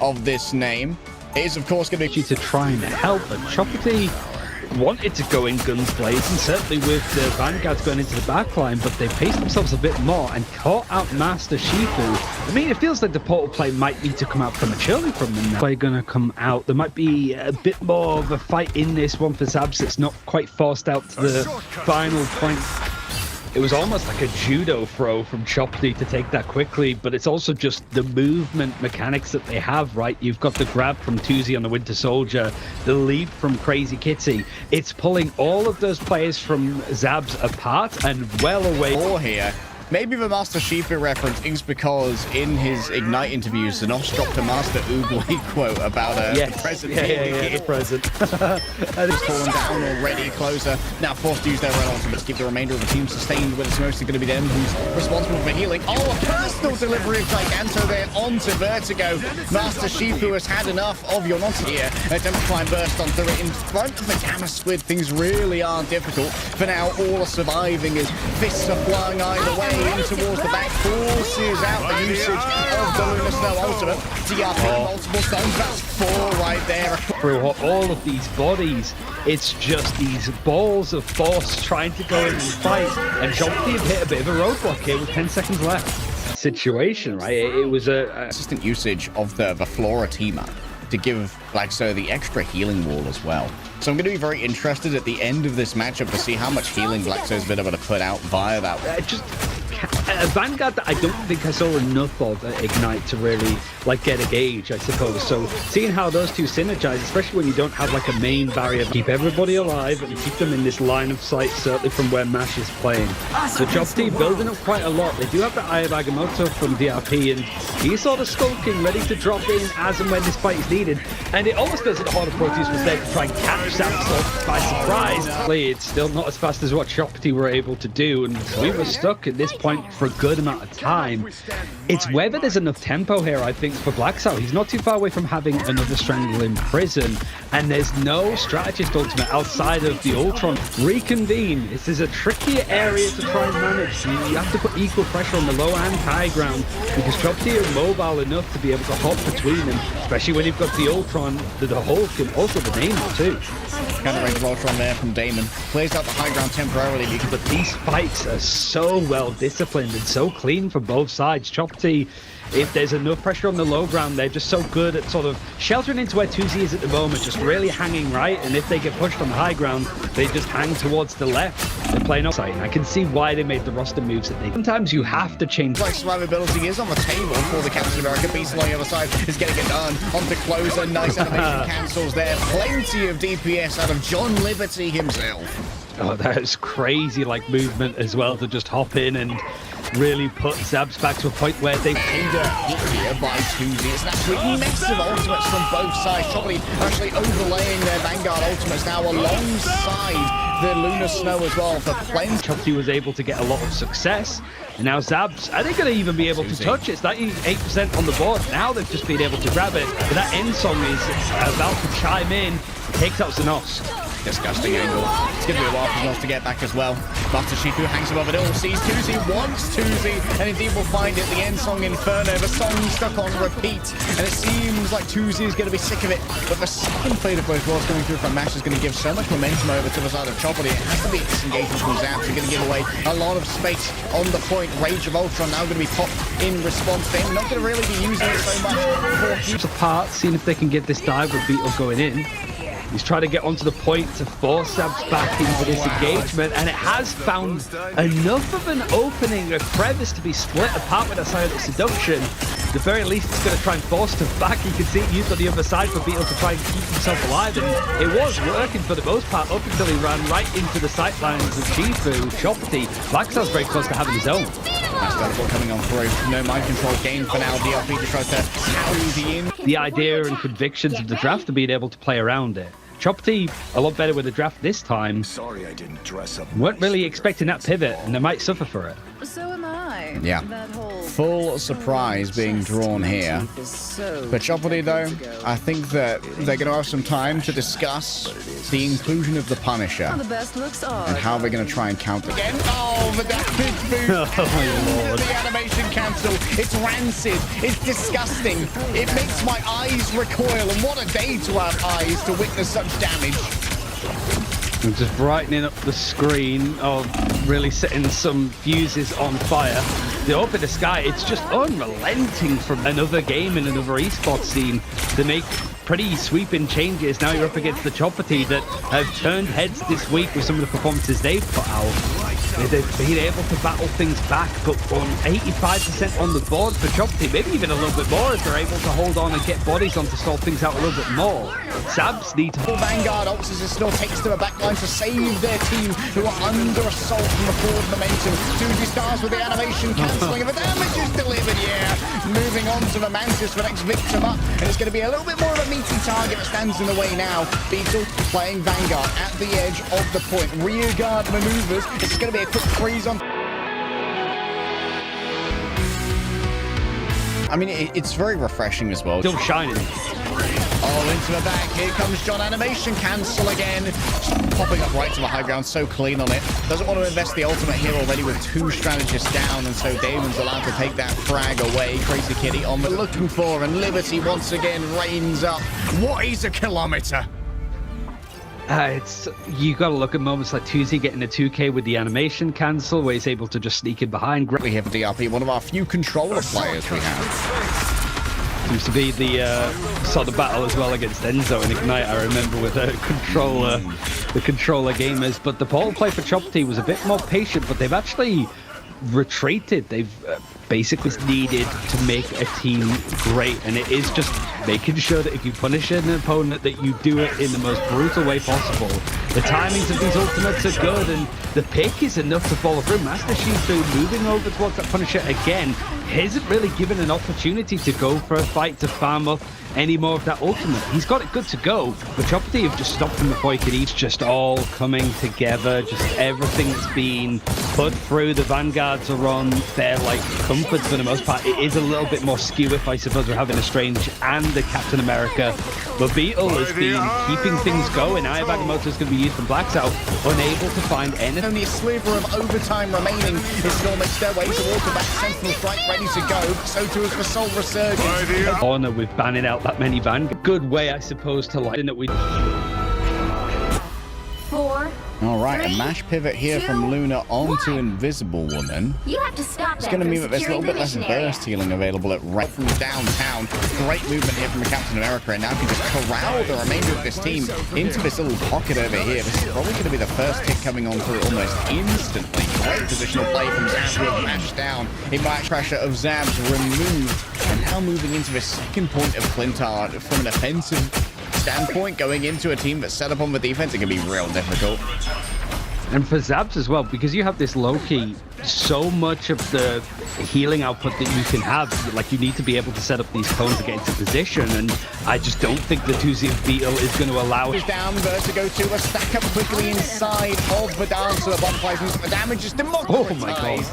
of this name. It is, of course, going to be to try and help, but Chopity wanted to go in guns blazing, certainly with the Vanguards going into the backline, but they paced themselves a bit more and caught out Master Shifu. I mean, it feels like the portal play might need to come out prematurely from them now. Play gonna come out. There might be a bit more of a fight in this one for Zavs. It's not quite forced out to the final point. It was almost like a judo throw from Chopity to take that quickly, but it's also just the movement mechanics that they have, right? You've got the grab from Tuzi on the Winter Soldier, the leap from Crazy Kitty. It's pulling all of those players from Zavs apart and well away. More here. Maybe the Master Shifu reference is because in his Ignite interviews, Zanos dropped a Master Oogway quote about the present. The present. And it's fallen down already. Closer now forced to use their red ultimate to keep the remainder of the team sustained, but it's mostly going to be them who's responsible for healing. Oh, a personal delivery of Giganto there onto Vertigo. Master Shifu has had enough of your nonsense here. Democline burst onto it in front of the Gamma Squid. Things really are difficult. For now, all are surviving as fists are flying either way. In towards the back, forces out the usage of the Lunar Snow ultimate. DRP multiple stones, that's 4 right there. Through all of these bodies, it's just these balls of force trying to go in and fight, and Chopity had hit a bit of a roadblock here with 10 seconds left. Situation, right? It was a consistent usage of the Flora teamer to give Blackso the extra healing wall as well. So I'm going to be very interested at the end of this matchup to see how much healing Blackso's been able to put out via that. A Vanguard that I don't think I saw enough of at Ignite to really get a gauge, I suppose. So seeing how those two synergize, especially when you don't have a main barrier, keep everybody alive and keep them in this line of sight, certainly from where Mash is playing. So Chopity building up quite a lot. They do have the Eye of Agamotto from DRP, and he's sort of skulking, ready to drop in as and when this fight is needed. And it almost feels like the Horde of Proteus was there to try and catch that by surprise. It's still not as fast as what Chopity were able to do, and we were stuck at this point for a good amount of time. It's whether there's enough tempo here, I think, for Blacksow. He's not too far away from having another Strangle in prison, and there's no strategist ultimate outside of the Ultron. Reconvene. This is a trickier area to try and manage. You have to put equal pressure on the low and high ground, because Chopity are mobile enough to be able to hop between them, especially when you've got the Ultron, the Hulk, and also the Namor too. Counter-range Ultron there from Damon. Plays out the high ground temporarily. But these fights are so well disciplined and so clean from both sides. Chopity, if there's enough pressure on the low ground, they're just so good at sort of sheltering into where Tuzi is at the moment, just really hanging right. And if they get pushed on the high ground, they just hang towards the left. They're playing outside. And I can see why they made the roster moves that they. Sometimes you have to change. Survivability is on the table for the Captain America. Beast on the other side is getting it done. Onto Closer. Nice animation cancels there. Plenty of DPS out of John Liberty himself. Oh, that is crazy, movement as well, to just hop in and really put Zavs back to a point where they tender hit here by Tuzi. It's an absolute mess of ultimates from both sides. Chopity actually overlaying their Vanguard ultimates now alongside the Lunar Snow as well for plenty. Chopity was able to get a lot of success, and now Zavs, are they going to even be able to touch it? It's 98% on the board. Now they've just been able to grab it, but that end song is about to chime in. It takes out Zanos. Disgusting angle. It's going to be a while for Zanos to get back as well. Master Shifu hangs above it all, sees Tuzi, wants Tuzi, and indeed will find it. The end song Inferno, the song stuck on repeat, and it seems like Tuzi is going to be sick of it. But the second fade of both worlds coming through from Mash is going to give so much momentum over to the side of Chopity. It has to be a disengagement from Zavs. They're going to give away a lot of space on the point. Rage of Ultron now going to be popped in response. They're not going to really be using it so much. Apart, seeing if they can get this dive with Beetle going in. He's trying to get onto the point to force Zavs back into this engagement, and it has found enough of an opening, a crevice to be split apart with that side of seduction. At the very least, it's going to try and force him back. You can see it used on the other side for Beetle to try and keep himself alive, and it was working for the most part up until he ran right into the sightlines of Shifu. Chopity. Blackstar's very close to having his own. That's teleport coming on through. No mind control gain for now. DRP to try to carry the in. The idea and convictions of the draft are being able to play around it. Chopity a lot better with the draft this time. Sorry I didn't dress up. Weren't really expecting that pivot, and they might suffer for it. So am I. Yeah. That whole full surprise being drawn here. For Chopity, though, I think that they're going to have some time to discuss the inclusion of the Punisher and how they're going to try and counter again. Oh, the damage boost! The animation cancel. It's rancid. It's disgusting. It makes my eyes recoil. And what a day to have eyes to witness such damage. I'm just brightening up the screen of really setting some fuses on fire. The Open the Sky, it's just unrelenting from another game in another esports scene to make pretty sweeping changes. Now you're up against the Chopity that have turned heads this week with some of the performances they've put out. They've been able to battle things back, but on 85% on the board for Chopity, maybe even a little bit more if they're able to hold on and get bodies on to solve things out a little bit more. Zavs need to... Vanguard ults as it still takes to a backline to save their team, who are under assault from the forward momentum. 2G stars with the animation cancelling, and the damage is delivered, yeah. Moving on to the Mantis, the next victim up, and it's going to be a little bit more of a meaty target that stands in the way now. Beetle playing Vanguard at the edge of the point. Rear guard maneuvers. It's going to be a quick freeze on... I mean, it's very refreshing as well. Still shining. Oh, into the back. Here comes John. Animation cancel again. Just popping up right to the high ground. So clean on it. Doesn't want to invest the ultimate here already with 2 strategists down. And so Damon's allowed to take that frag away. Crazy Kitty on the looking for. And Liberty once again reigns up. What is a kilometer? You got to look at moments like Tuesday getting a 2K with the animation cancel, where he's able to just sneak in behind. We have DRP, one of our few controller players we have. Seems to be the sort of battle as well against Enzo and Ignite. I remember with the controller gamers, but the ball play for Chopity was a bit more patient, but they've actually retreated. They've basically needed to make a team great, and it is just making sure that if you punish an opponent that you do it in the most brutal way possible. The timings of these ultimates are good, and the pick is enough to follow through. Master Shifu moving over towards that Punisher again isn't really given an opportunity to go for a fight to farm up any more of that ultimate. He's got it good to go, but Chopity have just stopped him before he could eat. Just all coming together, just everything's been put through. The Vanguards are on their like comforts for the most part. It is a little bit more skew if I suppose we're having a Strange and the Captain America, but Beetle has been keeping things going. Aya Bagamoto's going to be used from Blacks out, unable to find anything. Only a sliver of overtime remaining. It's still makes their way towards the back. Sentinel Strike ready to go. So too is the Soul Resurgence. Honor with banning out that many Vanguard. Good way, I suppose, to lighten that we... 4. All right, 3, a mash pivot here 2, from Luna onto 1. Invisible Woman. You have to stop It's going to mean that there's a little bit less burst healing available at right from downtown. Great movement here from the Captain America, and now can just corral the remainder of this team into this little pocket over here. This is probably going to be the first hit coming on through almost instantly. Great positional play from Zavs with Mash down. Impact pressure of Zavs removed, and now moving into the second point of Clintard from an offensive standpoint, going into a team that's set up on the defense. It can be real difficult. And for Zavs as well, because you have this low-key, so much of the healing output that you can have, like you need to be able to set up these cones to get into position, and I just don't think the 2Z of Beetle is going to allow it. Down, Vertigo to a stack up quickly inside of the dance, so the bomb plays, the damage is democratized. Oh my god.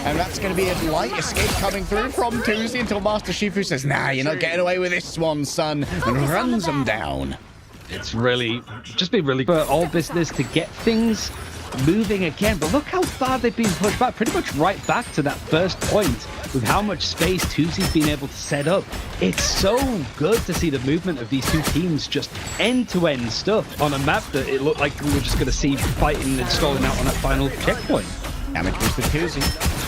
And that's going to be a light escape coming through from 2Z until Master Shifu says, nah, you're not getting away with this one, son, and runs him down. It's really, just been really for all business to get things moving again, but look how far they've been pushed back, pretty much right back to that first point with how much space 2Z's been able to set up. It's so good to see the movement of these two teams, just end-to-end stuff on a map that it looked like we were just going to see fighting and stalling out on that final checkpoint. Damage was the 2Z.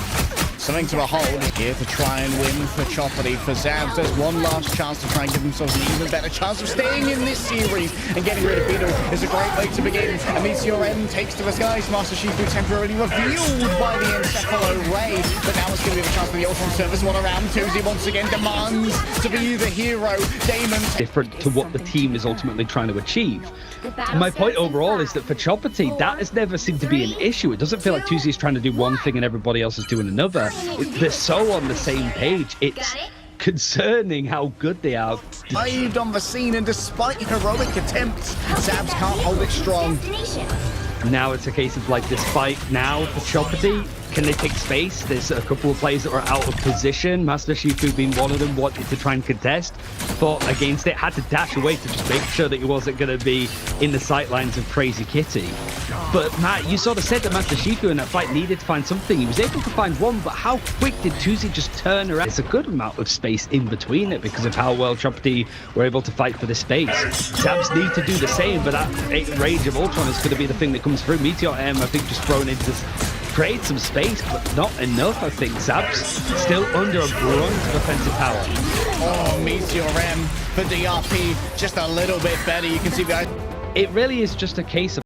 Something to a hold here to try and win for Chopity. For Zavs, there's one last chance to try and give themselves an even better chance of staying in this series, and getting rid of Beetle is a great way to begin. A Meteor M takes to the skies. Master Shifu temporarily revealed by the Encephalo Ray, but now it's going to be the chance for the Ultron Service one around. 2Z once again demands to be the hero. Damon different to what the team is ultimately trying to achieve. My point overall is that for Chopity, that has never seemed to be an issue. It doesn't feel like 2Z is trying to do one thing and everybody else is doing another. They're so on the same page. It's concerning how good they are. Dived on the scene, and despite heroic attempts, Zavs can't hold it strong. Now it's a case of like this fight now for Chopity. can they take space? There's a couple of players that are out of position. Master Shifu being one of them, wanted to try and contest, fought against it, had to dash away to just make sure that he wasn't going to be in the sightlines of Crazy Kitty. But Matt, you sort of said that Master Shifu in that fight needed to find something. He was able to find one, but how quick did Tuzi just turn around? There's a good amount of space in between it because of how well Chopity were able to fight for the space. Zavs need to do the same, but that range of Ultron is going to be the thing that comes through. Meteor M, I think, just thrown in to create some space, but not enough, I think. Zavs still under a brunt of offensive power. Oh, Meteor M for DRP, just a little bit better. You can see guys. It really is just a case of